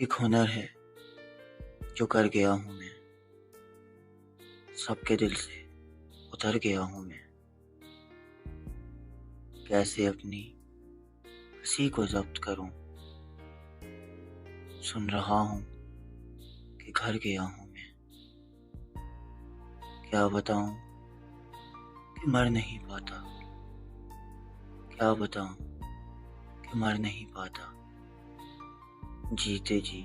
एक हुनर है जो कर गया हूँ मैं, सबके दिल से उतर गया हूँ मैं। कैसे अपनी हंसी को जब्त करूं, सुन रहा हूँ कि घर गया हूँ मैं। क्या बताऊं कि मर नहीं पाता, क्या बताऊं कि मर नहीं पाता। जीते जी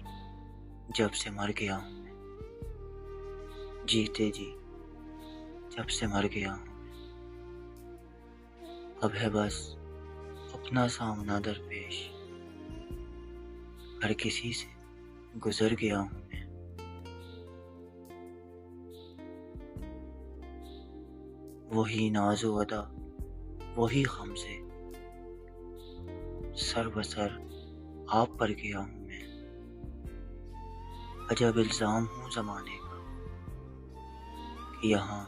जब से मर गया हूँ मैं, जीते जी जब से मर गया हूँ मैं। अब है बस अपना सामना दरपेश, हर किसी से गुजर गया हूँ मैं। वही नाज़ो अदा, वही गम से सर बसर आप पर गया हूँ मैं। अजब इल्जाम हूँ जमाने का कि यहाँ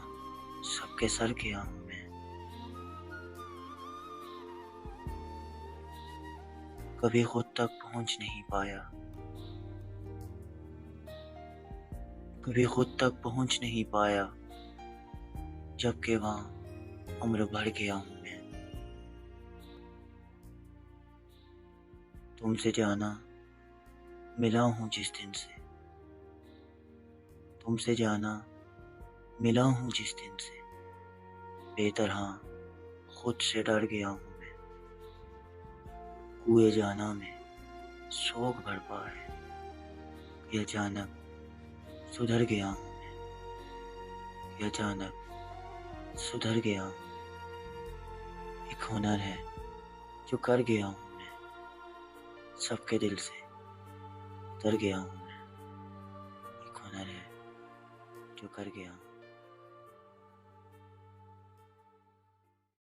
सबके सर गया हूँ मैं। कभी खुद तक पहुँच नहीं पाया, कभी खुद तक पहुँच नहीं पाया, जबकि वहाँ उम्र भर गया हूँ मैं। तुमसे जाना मिला हूँ जिस दिन से, तुमसे जाना मिला हूँ जिस दिन से, बेतरह खुद से डर गया हूँ मैं। कुएं जाना में शोक भरपा है कि अचानक सुधर गया हूँ मैं, कि अचानक सुधर गया हूँ। एक हुनर है जो कर गया हूँ मैं, सबके दिल से उतर गया हूँ मैं। एक हुनर है जो कर गया हूँ।